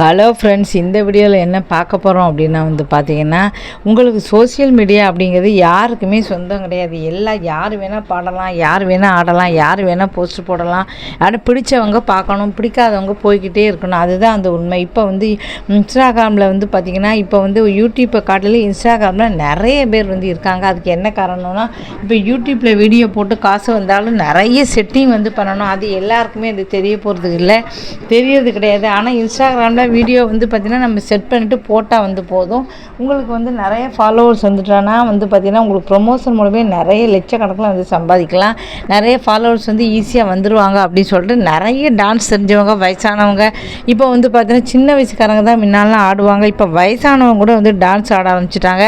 Hello friends, இந்த வீடியோவில் என்ன பார்க்க போகிறோம் அப்படின்னா பார்த்தீங்கன்னா, உங்களுக்கு சோசியல் மீடியா அப்படிங்கிறது யாருக்குமே சொந்தம் கிடையாது. எல்லாம் யார் வேணால் பாடலாம், யார் வேணால் ஆடலாம், யார் வேணால் போஸ்ட் போடலாம். ஆனால் பிடிச்சவங்க பார்க்கணும், பிடிக்காதவங்க போய்கிட்டே இருக்கணும். அதுதான் அந்த உண்மை. இப்போ இன்ஸ்டாகிராமில் பார்த்திங்கன்னா, இப்போ யூடியூப்பை காட்டிலும் இன்ஸ்டாகிராமில் நிறைய பேர் இருக்காங்க. அதுக்கு என்ன காரணம்னா, இப்போ யூடியூப்பில் வீடியோ போட்டு காசு வந்தாலும் நிறைய செட்டிங் பண்ணணும். அது எல்லாருக்குமே அது தெரிய போகிறது இல்லை, தெரியறது கிடையாது. ஆனால் இன்ஸ்டாகிராமில் வீடியோ பார்த்திங்கன்னா நம்ம செட் பண்ணிவிட்டு போட்டால் போதும். உங்களுக்கு நிறைய ஃபாலோவர்ஸ் வந்துட்டானா பார்த்திங்கன்னா உங்களுக்கு ப்ரொமோஷன் மூலமே நிறைய லட்சக்கணக்கில் சம்பாதிக்கலாம். நிறைய ஃபாலோவர்ஸ் ஈஸியாக வந்துடுவாங்க அப்படின்னு சொல்லிட்டு நிறைய டான்ஸ் தெரிஞ்சவங்க, வயசானவங்க, இப்போ பார்த்திங்கன்னா சின்ன வயசுக்காரங்க தான் முன்னாலாம் ஆடுவாங்க. இப்போ வயசானவங்க கூட டான்ஸ் ஆட ஆரம்பிச்சிட்டாங்க.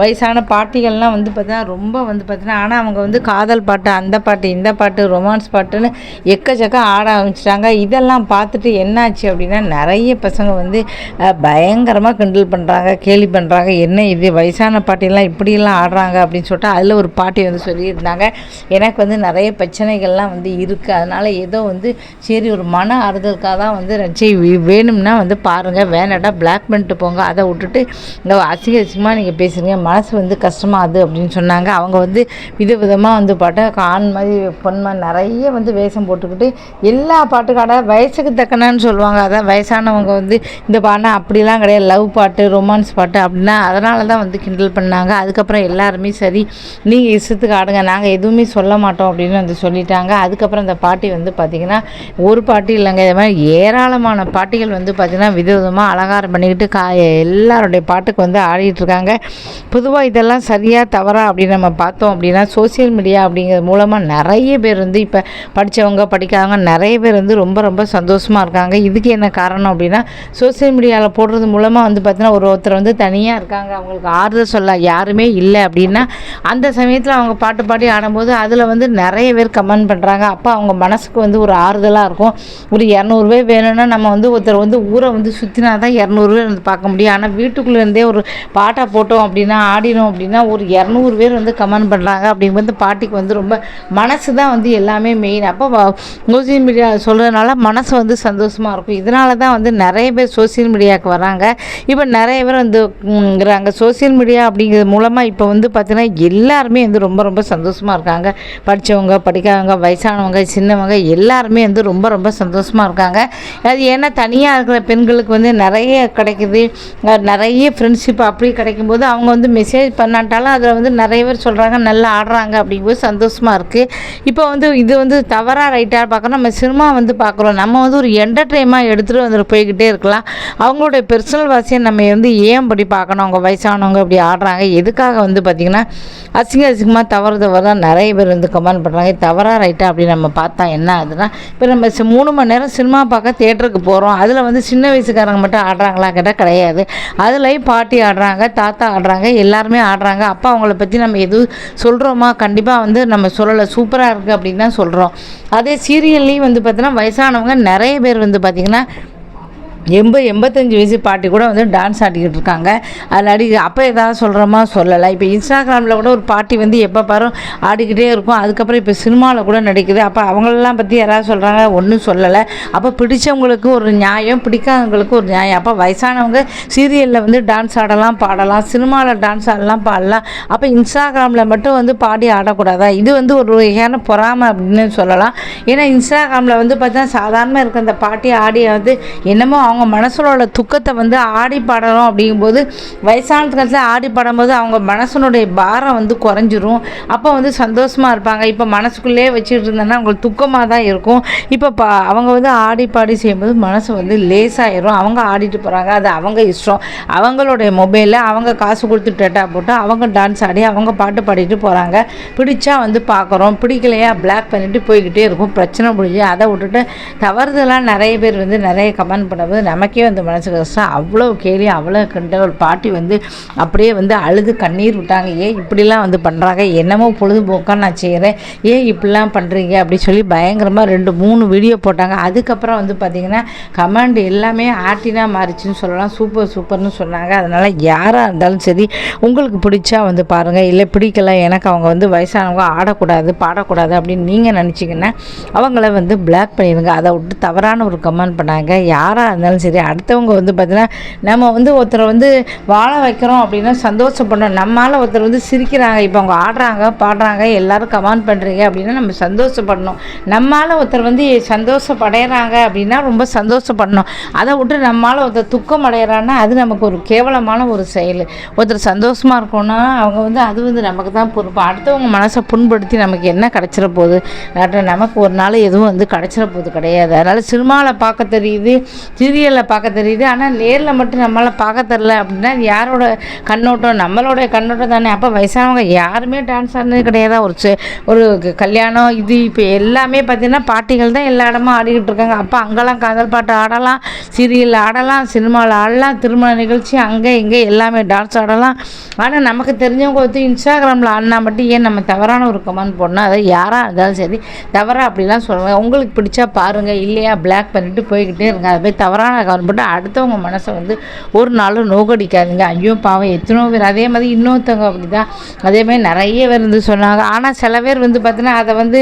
வயசான பாட்டிகள்லாம் பார்த்திங்கன்னா ரொம்ப பார்த்திங்கன்னா, ஆனால் அவங்க காதல் பாட்டு, அந்த பாட்டு, இந்த பாட்டு, ரொமான்ஸ் பாட்டுன்னு எக்கச்சக்கம் ஆட ஆரம்பிச்சிட்டாங்க. இதெல்லாம் பார்த்துட்டு என்னாச்சு அப்படின்னா, நிறைய பசங்க பயங்கரமாக கிண்டல் பண்ணுறாங்க, கேலி பண்ணுறாங்க. என்ன இது வயசான பாட்டிலாம் இப்படியெல்லாம் ஆடுறாங்க அப்படின்னு சொல்லிட்டு அதில் ஒரு பாட்டி சொல்லியிருந்தாங்க, எனக்கு நிறைய பிரச்சனைகள்லாம் இருக்குது, அதனால் ஏதோ சரி ஒரு மன ஆறுதலுக்காக தான் சரி வேணும்னா பாருங்கள், வேணாட்டா பிளாக் பண்ணிட்டு போங்க, அதை விட்டுட்டு இந்த அசிங்கமாக நீங்கள் பேசுகிறீங்க, மனசு கஷ்டமாகுது அப்படின்னு சொன்னாங்க. அவங்க விதவிதமாக பாட்டை ஆண் மாதிரி பொன் மாதிரி நிறைய வேஷம் போட்டுக்கிட்டு எல்லா பாட்டுக்காட வயசுக்கு தக்கனான்னு சொல்லுவாங்க. அதான் வயசானவங்க இந்த பாட்டு அப்படிலாம் கிடையாது, லவ் பாட்டு, ரொமான்ஸ் பாட்டு அப்படின்னா அதனால தான் கிண்டல் பண்ணாங்க. அதுக்கப்புறம் எல்லாருமே சரி நீங்கள் இஷ்டத்துக்கு ஆடுங்க, நாங்கள் எதுவுமே சொல்ல மாட்டோம் அப்படின்னு சொல்லிட்டாங்க. அதுக்கப்புறம் அந்த பாட்டி பார்த்திங்கன்னா ஒரு பாட்டி இல்லைங்க, இது மாதிரி ஏராளமான பாட்டிகள் பார்த்திங்கன்னா விதவிதமாக அலங்காரம் பண்ணிக்கிட்டு எல்லாருடைய பாட்டுக்கு ஆடிட்டுருக்காங்க. பொதுவாக இதெல்லாம் சரியாக தவறா அப்படின்னு நம்ம பார்த்தோம் அப்படின்னா, சோசியல் மீடியா அப்படிங்கிறது மூலமாக நிறைய பேர் இப்போ படித்தவங்க, படிக்காதவங்க நிறைய பேர் ரொம்ப ரொம்ப சந்தோஷமாக இருக்காங்க. இதுக்கு என்ன காரணம் அப்படின்னா, சோசியல் மீடியாவில் போடுறது மூலமாக பார்த்தீங்கன்னா ஒருத்தர் தனியாக இருக்காங்க, அவங்களுக்கு ஆறுதல் சொல்ல யாருமே இல்லை அப்படின்னா அந்த சமயத்தில் அவங்க பாட்டு பாடி ஆடும்போது அதில் நிறைய பேர் கமெண்ட் பண்ணுறாங்க. அப்போ அவங்க மனசுக்கு ஒரு ஆறுதலாக இருக்கும். ஒரு 200 பேர் வேணும்னா நம்ம ஒருத்தர் ஊரை சுற்றினா தான் 200 பேர் பார்க்க முடியும். ஆனால் வீட்டுக்குள்ளே இருந்தே ஒரு பாட்டை போட்டோம் அப்படின்னா, ஆடினோம் அப்படின்னா ஒரு 200 பேர் கமெண்ட் பண்ணுறாங்க. அப்படிங்கும்போது பாட்டிக்கு ரொம்ப மனசு தான் எல்லாமே மெயின். அப்போ சோசியல் மீடியா சொல்கிறதுனால மனசு சந்தோஷமாக இருக்கும். இதனால தான் நிறைய பேர் சோசியல் மீடியாவுக்கு வராங்க. இப்போ நிறைய பேர் இருக்கிறாங்க. சோசியல் மீடியா அப்படிங்கிறது மூலமாக இப்போ பார்த்திங்கன்னா எல்லாருமே ரொம்ப ரொம்ப சந்தோஷமாக இருக்காங்க. படித்தவங்க, படிக்காதவங்க, வயசானவங்க, சின்னவங்க எல்லாருமே ரொம்ப ரொம்ப சந்தோஷமாக இருக்காங்க. அது ஏன்னா தனியாக இருக்கிற பெண்களுக்கு நிறைய கிடைக்குது, நிறைய ஃப்ரெண்ட்ஷிப் அப்படி கிடைக்கும்போது அவங்க மெசேஜ் பண்ணாட்டாலும் அதில் நிறைய பேர் சொல்கிறாங்க நல்லா ஆடுறாங்க அப்படிங்கும்போது சந்தோஷமாக இருக்குது. இப்போ இது தவறாக ரைட்டாக பார்க்குறோம். நம்ம சினிமா பார்க்குறோம், நம்ம ஒரு என்டர்டெயின்மெண்ட் எடுத்துகிட்டு போய்கிட்டே இருக்கலாம். அவங்களுடைய பெர்சனல் வாசியை நம்ம ஏன் படி பார்க்கணும்? அவங்க வயசானவங்க இப்படி ஆடுறாங்க எதுக்காக பார்த்திங்கன்னா அசிங்கமாக தவறுதான் நிறைய பேர் கமெண்ட் பண்ணுறாங்க. தவறா ரைட்டாக அப்படி நம்ம பார்த்தா என்ன ஆகுதுன்னா, இப்போ நம்ம 3 மணி நேரம் சினிமா பார்க்க தேட்டருக்கு போகிறோம், அதில் சின்ன வயசுக்காரங்க மட்டும் ஆடுறாங்களா கேட்டால் கிடையாது. அதுலேயும் பாட்டி ஆடுறாங்க, தாத்தா ஆடுறாங்க, எல்லாருமே ஆடுறாங்க. அப்போ அவங்கள பற்றி நம்ம எதுவும் சொல்கிறோமா? கண்டிப்பாக நம்ம சொல்லலை, சூப்பராக இருக்குது அப்படின்னு தான் சொல்கிறோம். அதே சீரியல்லையும் பார்த்தீங்கன்னா வயசானவங்க நிறைய பேர் பார்த்திங்கன்னா 85 வயசு பாட்டி கூட டான்ஸ் ஆடிக்கிட்டு இருக்காங்க. அதில் அப்போ ஏதாவது சொல்கிறோமா? சொல்லலை. இப்போ இன்ஸ்டாகிராமில் கூட ஒரு பாட்டி எப்போ பாரும் ஆடிக்கிட்டே இருக்கும். அதுக்கப்புறம் இப்போ சினிமாவில் கூட நடிக்குது. அப்போ அவங்களெல்லாம் பற்றி யாராவது சொல்கிறாங்க? ஒன்றும் சொல்லலை. அப்போ பிடிச்சவங்களுக்கு ஒரு நியாயம், பிடிக்காதவங்களுக்கு ஒரு நியாயம். அப்போ வயசானவங்க சீரியலில் டான்ஸ் ஆடலாம், பாடலாம், சினிமாவில் டான்ஸ் ஆடலாம், பாடலாம். அப்போ இன்ஸ்டாகிராமில் மட்டும் பாடி ஆடக்கூடாதா? இது ஒரு வகையான பொறாமை அப்படின்னு சொல்லலாம். ஏன்னா இன்ஸ்டாகிராமில் பார்த்தீங்கன்னா சாதாரணமாக இருக்க அந்த பாட்டி ஆடி என்னமோ அவங்க மனசோட துக்கத்தை ஆடி பாடணும். அப்படிங்கும்போது வயசான காலத்தில் ஆடி பாடும்போது அவங்க மனசனுடைய பாரம் குறைஞ்சிரும். அப்போ சந்தோஷமாக இருப்பாங்க. இப்போ மனசுக்குள்ளே வச்சுட்டு இருந்தேன்னா அவங்களுக்கு துக்கமாக தான் இருக்கும். இப்போ அவங்க ஆடி பாடி செய்யும்போது மனசு லேசாயிரும். அவங்க ஆடிட்டு போகிறாங்க, அது அவங்க இஷ்டம். அவங்களுடைய மொபைலில் அவங்க காசு கொடுத்து டேட்டா போட்டு அவங்க டான்ஸ் ஆடி அவங்க பாட்டு பாடிட்டு போகிறாங்க. பிடிச்சா பார்க்குறோம், பிடிக்கலையா பிளாக் பண்ணிட்டு போய்கிட்டே இருக்கும், பிரச்சனை முடிஞ்சு. அதை விட்டுட்டு தவறுதெல்லாம் நிறைய பேர் நிறைய கமெண்ட் பண்ணும்போது நமக்கே மனசு கஷ்டம். அவ்வளோ கேலி, அவ்வளோ கண்ட ஒரு பாட்டி அப்படியே அழுது கண்ணீர் விட்டாங்க. ஏன் இப்படிலாம் பண்ணுறாங்க? என்னமோ பொழுதுபோக்காக நான் செய்கிறேன், ஏன் இப்படிலாம் பண்ணுறீங்க அப்படி சொல்லி பயங்கரமாக 2-3 வீடியோ போட்டாங்க. அதுக்கப்புறம் பார்த்திங்கன்னா கமெண்ட் எல்லாமே ஆட்டினா மாறிச்சுன்னு சொல்லலாம். சூப்பர் சூப்பர்னு சொன்னாங்க. அதனால் யாராக இருந்தாலும் சரி உங்களுக்கு பிடிச்சா பாருங்கள், இல்லை பிடிக்கல எனக்கு அவங்க வயசானவங்க ஆடக்கூடாது, பாடக்கூடாது அப்படின்னு நீங்கள் நினச்சிங்கன்னா அவங்கள பிளாக் பண்ணிடுங்க. அதை விட்டு தவறான ஒரு கமெண்ட் பண்ணாங்க. யாராக இருந்தாலும் இருந்தாலும் சரி, அடுத்தவங்க வந்து பார்த்தீங்கன்னா நம்ம வந்து ஒருத்தரை வந்து வாழ வைக்கிறோம் அப்படின்னா சந்தோஷப்படணும். நம்மளால் ஒருத்தர் வந்து சிரிக்கிறாங்க, இப்போ அவங்க ஆடுறாங்க பாடுறாங்க எல்லோரும் கமெண்ட் பண்ணுறீங்க அப்படின்னா நம்ம சந்தோஷப்படணும். நம்மளால் ஒருத்தர் வந்து சந்தோஷப்படைகிறாங்க அப்படின்னா ரொம்ப சந்தோஷப்படணும். அதை விட்டு நம்மளால் ஒருத்தர் துக்கம் அடைகிறான்னா அது நமக்கு ஒரு கேவலமான ஒரு செயல். ஒருத்தர் சந்தோஷமாக இருக்கோன்னா அவங்க வந்து அது வந்து நமக்கு தான் பொறுப்பு. அடுத்தவங்க மனசை புண்படுத்தி நமக்கு என்ன கிடச்சிட போகுது? நமக்கு ஒரு நாள் எதுவும் வந்து கிடச்சிட போகுது கிடையாது. அதனால் சினிமாவில் பார்க்க தெரியுது, சீரியலில் பார்க்க தெரியுது, ஆனால் நேரில் மட்டும் நம்மளால் பார்க்க தெரில அப்படின்னா யாரோட கண்ணோட்டம்? நம்மளோட கண்ணோட்டம் தானே. அப்போ வயசானவங்க யாருமே டான்ஸ் ஆடினது கிடையாதா? ஒரு கல்யாணம் இது இப்போ எல்லாமே பார்த்திங்கன்னா பாட்டிகள் தான் எல்லா இடமும் ஆடிக்கிட்டு இருக்காங்க. அப்போ அங்கெல்லாம் காதல் பாட்டு ஆடலாம், சீரியலில் ஆடலாம், சினிமாவில் ஆடலாம், திருமண நிகழ்ச்சி அங்கே இங்கே எல்லாமே டான்ஸ் ஆடலாம். ஆனால் நமக்கு தெரிஞ்சவங்க வந்து இன்ஸ்டாகிராமில் ஆடினா மட்டும் ஏன் நம்ம தவறான ஒரு கமெண்ட் போடணும்? அதை யாராக இருந்தாலும் சரி தவறாக அப்படிலாம் சொல்லுவாங்க. உங்களுக்கு பிடிச்சா பாருங்கள், இல்லையா பிளாக் பண்ணிவிட்டு போய்கிட்டே இருங்க. அதை போய் தவறான கமெண்ட் போட்டு அடுத்தவங்க மனசை வந்து ஒரு நாளும் நோக்கடிக்காதுங்க. ஐயோ பாவம் எத்தனோ பேர் அதே மாதிரி இன்னொருத்தவங்க அப்படி தான் அதேமாதிரி நிறைய பேர் வந்து சொன்னாங்க. ஆனால் சில பேர் வந்து பார்த்தீங்கன்னா அதை வந்து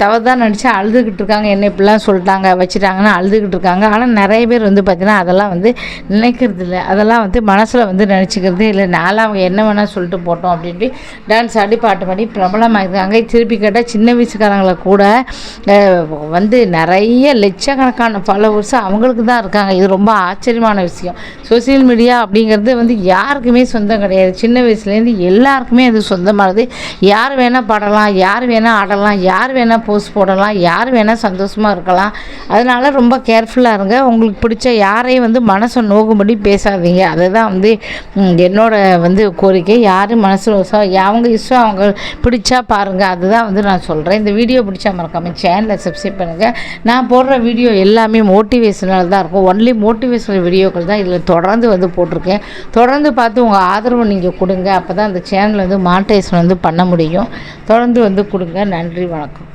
தவறு தான் நினச்சி அழுதுகிட்டு இருக்காங்க. என்ன இப்படிலாம் சொல்லிட்டாங்க வச்சுட்டாங்கன்னு அழுதுகிட்டு இருக்காங்க. ஆனால் நிறைய பேர் வந்து பார்த்தீங்கன்னா அதெல்லாம் வந்து நினைக்கிறது இல்லை, அதெல்லாம் வந்து மனசில் வந்து நினச்சிக்கிறது இல்லை. நாளாக அவங்க என்ன வேணால் சொல்லிட்டு போட்டோம் அப்படின்ட்டு டான்ஸ் ஆடி பாட்டு பாடி பிரபலமாகிருக்காங்க. திருப்பி கேட்டால் சின்ன வயசுக்காரங்களை கூட வந்து நிறைய லட்சக்கணக்கான ஃபாலோவர்ஸ் அவங்களுக்கு தான் இருக்காங்க. இது ரொம்ப ஆச்சரியமான விஷயம். சோசியல் மீடியா அப்படிங்கிறது வந்து யாருக்குமே சொந்தம் கிடையாது. சின்ன வயசுலேருந்து எல்லாருக்குமே அது சொந்தமானது. யார் வேணால் பாடலாம், யார் வேணால் ஆடலாம், யார் வேணால் போஸ்ட் போடலாம், யார் வேணால் சந்தோஷமாக இருக்கலாம். அதனால் ரொம்ப கேர்ஃபுல்லாக இருங்க. உங்களுக்கு பிடிச்ச யாரையும் வந்து மனசை நோக்கும்படி பேசாதீங்க. அதுதான் வந்து என்னோட வந்து கோரிக்கை. யாரும் மனசில் அவங்க இஷ்டம், அவங்க பிடிச்சா பாருங்கள், அதுதான் வந்து நான் சொல்கிறேன். இந்த வீடியோ பிடிச்சா மறக்காமல் சேனலை சப்ஸ்கிரைப் பண்ணுங்கள். நான் போடுற வீடியோ எல்லாமே மோட்டிவேஷனல் தான் இருக்கும். ஒன்லி மோட்டிவேஷனல் வீடியோக்கள் தான் இதில் தொடர்ந்து வந்து போட்டிருக்கேன். தொடர்ந்து பார்த்து உங்கள் ஆதரவு நீங்கள் கொடுங்க. அப்போ தான் அந்த சேனல் வந்து மானிட்டைசேஷன் வந்து பண்ண முடியும். தொடர்ந்து வந்து கொடுங்க. நன்றி, வணக்கம்.